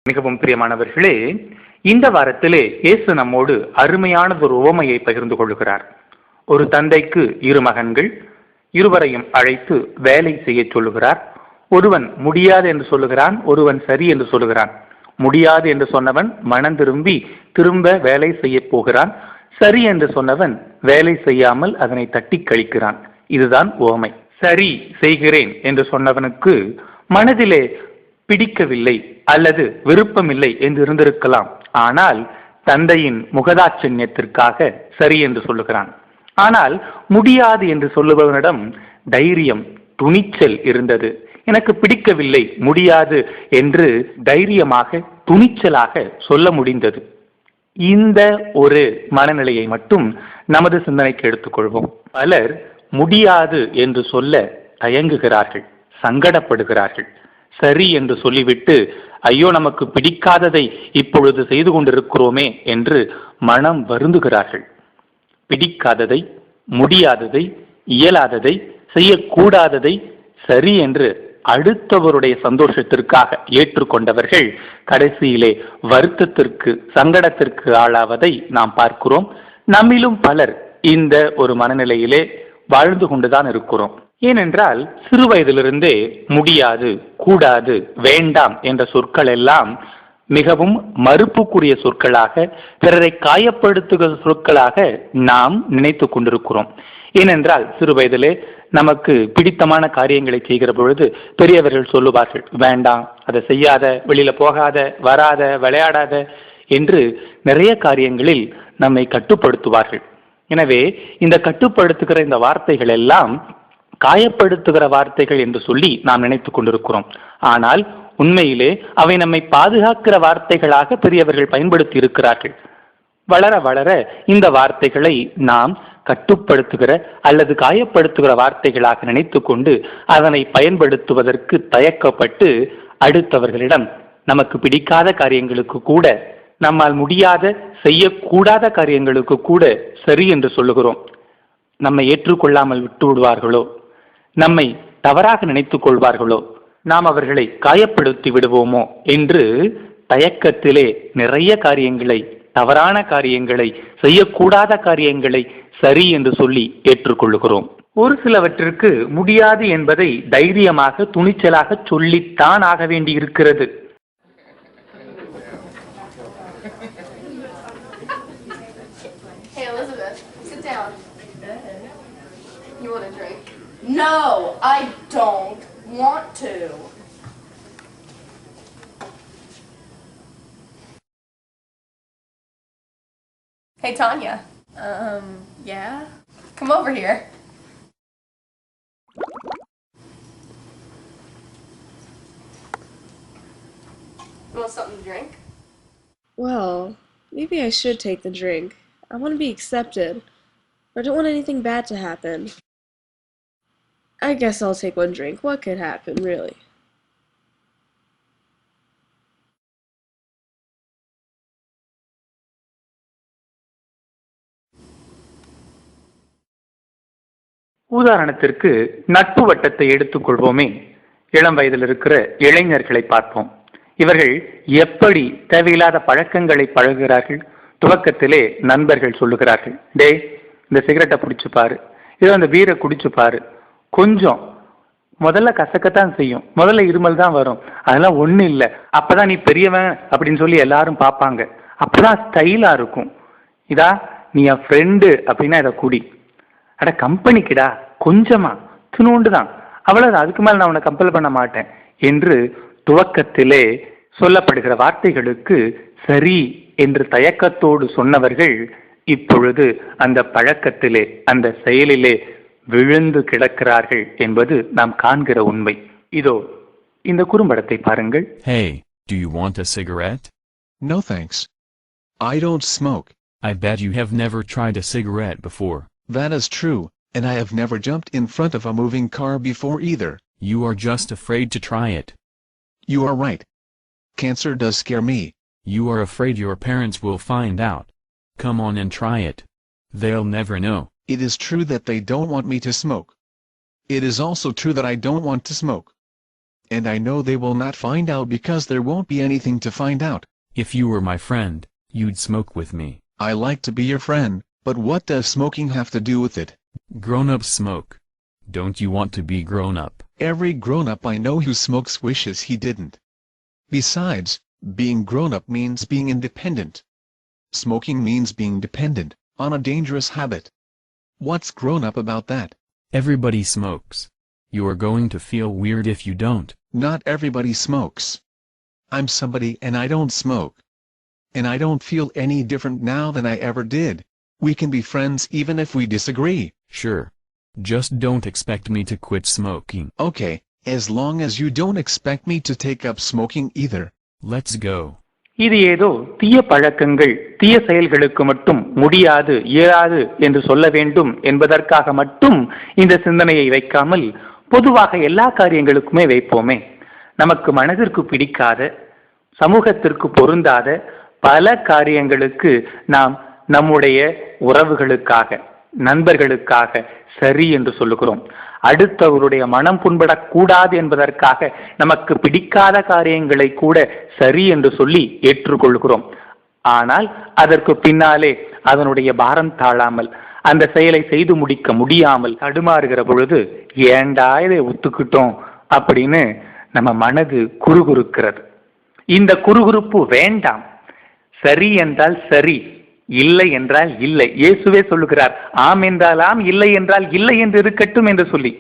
மிகவும் பிரியமானவர்களே, இந்த வாரத்திலே இயேசு நம்மோடு அருமையானதொரு உவமையை பகிர்ந்து கொள்கிறார். ஒரு தந்தைக்கு இரு மகன்கள், இருவரையும் அழைத்து வேலை செய்ய சொல்லுகிறார். ஒருவன் முடியாது என்று சொல்லுகிறான், ஒருவன் சரி என்று சொல்லுகிறான். முடியாது என்று சொன்னவன் மனம் திரும்ப வேலை செய்ய போகிறான். சரி என்று சொன்னவன் வேலை செய்யாமல் அதனை தட்டி கழிக்கிறான். இதுதான் உவமை. சரி செய்கிறேன் என்று சொன்னவனுக்கு மனதிலே பிடிக்கவில்லை அல்லது விருப்பமில்லை என்று இருந்திருக்கலாம். ஆனால் தந்தையின் முகதாட்சண்யத்திற்காக சரி என்று சொல்லுகிறான். ஆனால் முடியாது என்று சொல்லுபவனிடம் தைரியம், துணிச்சல் இருந்தது. எனக்கு பிடிக்கவில்லை, முடியாது என்று தைரியமாக, துணிச்சலாக சொல்ல முடிந்தது. இந்த ஒரு மனநிலையை மட்டும் நமது சிந்தனைக்கு எடுத்துக்கொள்வோம். பலர் முடியாது என்று சொல்ல தயங்குகிறார்கள், சங்கடப்படுகிறார்கள். சரி என்று சொல்லிவிட்டு, ஐயோ நமக்கு பிடிக்காததை இப்பொழுது செய்து கொண்டிருக்கிறோமே என்று மனம் வருந்துகிறார்கள். பிடிக்காததை, முடியாததை, இயலாததை, செய்யக்கூடாததை சரி என்று அடுத்தவருடைய சந்தோஷத்திற்காக ஏற்றுக்கொண்டவர்கள் கடைசியிலே வருத்தத்திற்கு, சங்கடத்திற்கு ஆளாவதை நாம் பார்க்கிறோம். நம்மிலும் பலர் இந்த ஒரு மனநிலையிலே வாழ்ந்து கொண்டுதான் இருக்கிறோம். ஏனென்றால் சிறு வயதிலிருந்தே முடியாது, கூடாது, வேண்டாம் என்ற சொற்கள் எல்லாம் மிகவும் மறுப்புக்குரிய சொற்களாக, பிறரை காயப்படுத்துகிற சொற்களாக நாம் நினைத்து கொண்டிருக்கிறோம். ஏனென்றால் சிறு வயதிலே நமக்கு பிடித்தமான காரியங்களை செய்கிற பொழுது பெரியவர்கள் சொல்லுவார்கள், வேண்டாம், அதை செய்யாத, வெளியில போகாத, வராத, விளையாடாத என்று நிறைய காரியங்களில் நம்மை கட்டுப்படுத்துவார்கள். எனவே இந்த கட்டுப்படுத்துகிற இந்த வார்த்தைகள் எல்லாம் காயப்படுத்துகிற வார்த்தைகள் என்று சொல்லி நாம் நினைத்துக் கொண்டிருக்கிறோம். ஆனால் உண்மையிலே அவை நம்மை பாதுகாக்கிற வார்த்தைகளாக பெரியவர்கள் பயன்படுத்தி இருக்கிறார்கள். வளர வளர இந்த வார்த்தைகளை நாம் கட்டுப்படுத்துகிற அல்லது காயப்படுத்துகிற வார்த்தைகளாக நினைத்து கொண்டு அதனை பயன்படுத்துவதற்கு தயக்கப்பட்டு அடுத்தவர்களிடம் நமக்கு பிடிக்காத காரியங்களுக்கு கூட, நம்மால் முடியாத, செய்யக்கூடாத காரியங்களுக்கு கூட சரி என்று சொல்லுகிறோம். நம்மை ஏற்றுக்கொள்ளாமல் விட்டு விடுவார்களோ, நம்மை தவறாக நினைத்துக் கொள்வார்களோ, நாம் அவர்களை காயப்படுத்தி விடுவோமோ என்று தயக்கத்திலே நிறைய காரியங்களை, தவறான காரியங்களை, செய்யக்கூடாத காரியங்களை சரி என்று சொல்லி ஏற்றுக்கொள்ளுகிறோம். ஒரு சிலவற்றிற்கு முடியாது என்பதை தைரியமாக, துணிச்சலாக சொல்லித்தான் ஆக வேண்டி இருக்கிறது. Hey Elizabeth, sit down. You want a drink? No, I don't want to. Hey Tanya. Yeah? Come over here. You want something to drink? Well, maybe I should take the drink. I want to be accepted. I don't want anything bad to happen. I guess I'll take one drink. What could happen, really? உதாரணத்திற்கு நட்பு வட்டத்தை எடுத்துக்கொள்வோமே. இளம் வயதில் இருக்கிற இளைஞர்களை பார்ப்போம். இவர்கள் எப்படி தேவையில்லாத பழக்கங்களை பழகுகிறார்கள். துவக்கத்திலே நண்பர்கள் சொல்லுகிறார்கள், டே இந்த சிகரெட்டை பிடிச்சு பாரு, இதோ அந்த பீரை குடிச்சு பாரு, கொஞ்சம் முதல்ல கசக்கத்தான் செய்யும், முதல்ல இருமல் தான் வரும், அதெல்லாம் ஒன்றும் இல்லை, அப்பதான் நீ பெரியவன் அப்படின்னு சொல்லி எல்லாரும் பார்ப்பாங்க, அப்பதான் ஸ்டைலா இருக்கும். இதா நீ என் ஃப்ரெண்டு அப்படின்னா இதை குடி. அட கம்பெனிக்குடா, கொஞ்சமா, துணூண்டு தான், அவ்வளவுதான், அதுக்கு மேல நான் உன்னை கம்பல் பண்ண மாட்டேன் என்று துவக்கத்திலே சொல்லப்படுகிற வார்த்தைகளுக்கு சரி என்று தயக்கத்தோடு சொன்னவர்கள் இப்பொழுது அந்த பழக்கத்திலே, அந்த செயலிலே விழுந்து கிடக்கிறார்கள் என்பது நாம் காண்கிற உண்மை. இதோ இந்த குறும்படத்தை பாருங்கள். Hey, do you want a cigarette? No thanks. I don't smoke. I bet you have never tried a cigarette before. That is true, and I have never jumped in front of a moving car before either. You are just afraid to try it. You are right. Cancer does scare me. You are afraid your parents will find out. Come on and try it. They'll never know. It is true that they don't want me to smoke. It is also true that I don't want to smoke. And I know they will not find out because there won't be anything to find out. If you were my friend, you'd smoke with me. I like to be your friend, but what does smoking have to do with it? Grown-ups smoke. Don't you want to be grown up? Every grown-up I know who smokes wishes he didn't. Besides, being grown-up means being independent. Smoking means being dependent on a dangerous habit. What's grown-up about that? Everybody smokes. You are going to feel weird if you don't. Not everybody smokes. I'm somebody and I don't smoke. And I don't feel any different now than I ever did. We can be friends even if we disagree. Sure. Just don't expect me to quit smoking. Okay, as long as you don't expect me to take up smoking either. Let's go. இது ஏதோ தீய பழக்கங்கள் தீய செயல்களுக்கு மட்டும் முடியாது இயலாது என்று சொல்ல வேண்டும் என்பதற்காக மட்டும் இந்த சிந்தனையை வைக்காமல் பொதுவாக எல்லா காரியங்களுக்குமே வைப்போமே. நமக்கு மனதிற்கு பிடிக்காத, சமூகத்திற்கு பொருந்தாத பல காரியங்களுக்கு நாம் நம்முடைய உறவுகளுக்காக, நண்பர்களுக்காக சரி என்று சொல்லுகிறோம். அடுத்தவருடைய மனம் புண்படக்கூடாது என்பதற்காக நமக்கு பிடிக்காத காரியங்களை கூட சரி என்று சொல்லி ஏற்றுக்கொள்கிறோம். ஆனால் அதற்கு பின்னாலே அதனுடைய பாரம் தாழாமல் அந்த செயலை செய்து முடிக்க முடியாமல் தடுமாறுகிற பொழுது ஏண்டா இதை ஒத்துக்கிட்டோம் அப்படின்னு நம்ம மனது குறுகுறுக்கிறது. இந்த குறுகுறுப்பு வேண்டாம். சரி என்றால் சரி, இல்லை என்றால் இல்லை. இயேசுவே சொல்லுகிறார், ஆம் என்றால் ஆம், இல்லை என்றால் இல்லை என்று இருக்கட்டும் என்று சொல்லி.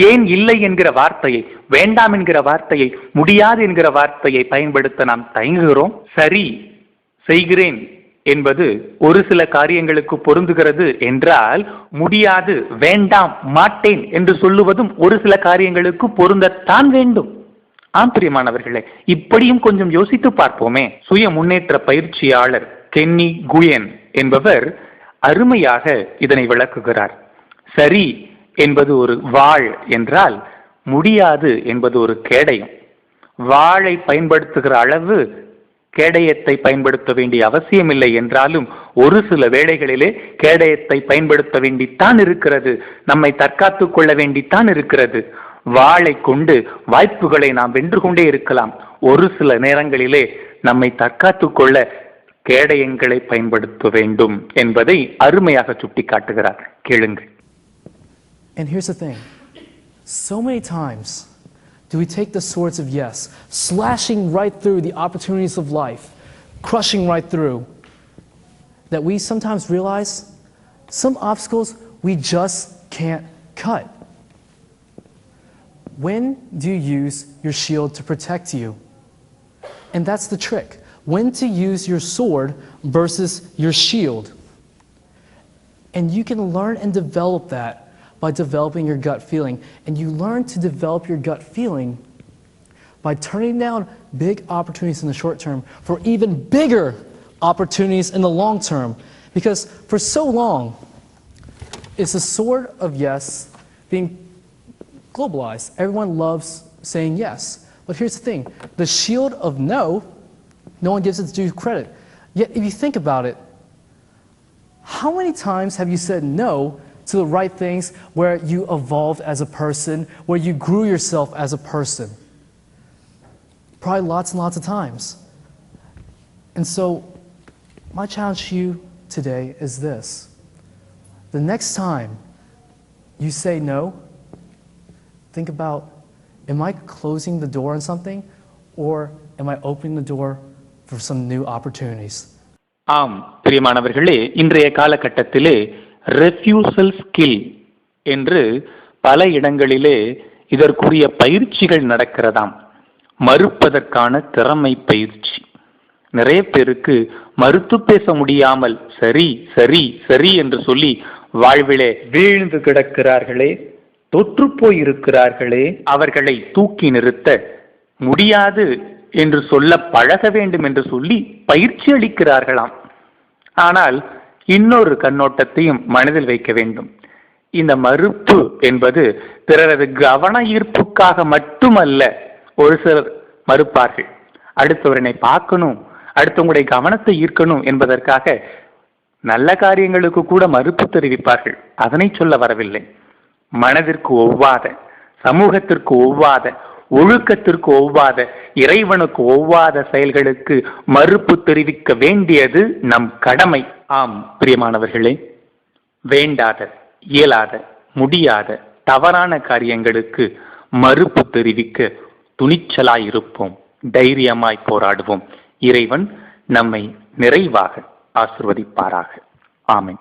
ஏன் இல்லை என்கிற வார்த்தையை, வேண்டாம் என்கிற வார்த்தையை, முடியாது என்கிற வார்த்தையை பயன்படுத்த நாம் தயங்குகிறோம்? சரி செய்கிறேன் என்பது ஒரு சில காரியங்களுக்கு பொருந்துகிறது என்றால், முடியாது, வேண்டாம், மாட்டேன் என்று சொல்லுவதும் ஒரு சில காரியங்களுக்கு பொருந்தத்தான் வேண்டும். ஆம் பிரியமானவர்களே, இப்படியும் கொஞ்சம் யோசித்து பார்ப்போமே. சுய முன்னேற்ற பயிற்சியாளர் கென்னி குயன் என்பவர் அருமையாக இதனை விளக்குகிறார். சரி என்பது ஒரு வாள் என்றால், முடியாது என்பது ஒரு கேடயம். வாளை பயன்படுத்துகிற அளவு கேடயத்தை பயன்படுத்த வேண்டிய அவசியமில்லை என்றாலும் ஒரு சில வேளைகளிலே கேடயத்தை பயன்படுத்த வேண்டித்தான் இருக்கிறது. நம்மை தற்காத்துக் கொள்ள வேண்டித்தான் இருக்கிறது. வாளை கொண்டு வாய்ப்புகளை நாம் வென்று கொண்டே இருக்கலாம். ஒரு சில நேரங்களிலே நம்மை தற்காத்துக் கொள்ள கேடயங்களை பயன்படுத்த வேண்டும் என்பதை அருமையாக சுட்டிக்காட்டுகிறார். கேளுங்கள். And here's the thing. So many times do we take the swords of yes, slashing right through the opportunities of life, crushing right through, that we sometimes realize some obstacles we just can't cut. When do you use your shield to protect you? And that's the trick. When to use your sword versus your shield. And you can learn and develop that by developing your gut feeling. And you learn to develop your gut feeling by turning down big opportunities in the short term for even bigger opportunities in the long term. Because for so long, it's the sword of yes being globalized. Everyone loves saying yes. But here's the thing. The shield of no, no one gives it due credit. Yet if you think about it, how many times have you said no to the right things where you evolved as a person, where you grew yourself as a person? Probably lots and lots of times. And so my challenge to you today is this. The next time you say no, think about, am I closing the door on something, or am I opening the door for some new opportunities? ஆம் பிரியமானவர்களே, இன்றைய காலகட்டத்திலே refusal skill என்று பல இடங்களிலே இதற்குரிய பயிற்சிகள் நடக்கிறதாம். மறுப்பதற்கான திறமை பயிற்சி. நிறைய பேருக்கு மறுத்து பேச முடியாமல் சரி சரி சரி என்று சொல்லி வாழ்விலே வீழ்ந்து கிடக்கிறார்களே, தொற்று போயிருக்கிறார்களே, அவர்களை தூக்கி நிறுத்த முடியாது என்று சொல்ல பழக வேண்டும் என்று சொல்லி பயிற்சி அளிக்கிறார்களாம். ஆனால் இன்னொரு கண்ணோட்டத்தையும் மனதில் வைக்க வேண்டும். இந்த மறுப்பு என்பது பிறரது கவன ஈர்ப்புக்காக மட்டுமல்ல. ஒரு சிலர் மறுப்பார்கள், அடுத்தவரனை பார்க்கணும், அடுத்தவங்களுடைய கவனத்தை ஈர்க்கணும் என்பதற்காக நல்ல காரியங்களுக்கு கூட மறுப்பு தெரிவிப்பார்கள். அதனை சொல்ல வரவில்லை. மனதிற்கு ஒவ்வாத, சமூகத்திற்கு ஒவ்வாத, ஒழுக்கத்திற்கு ஒவ்வாத, இறைவனுக்கு ஒவ்வாத செயல்களுக்கு மறுப்பு தெரிவிக்க வேண்டியது நம் கடமை. ஆம் பிரியமானவர்களே, வேண்டாத, இயலாத, முடியாத, தவறான காரியங்களுக்கு மறுப்பு தெரிவிக்க துணிச்சலாயிருப்போம், தைரியமாய் போராடுவோம். இறைவன் நம்மை நிறைவாக ஆசிர்வதிப்பாராக. ஆமென்.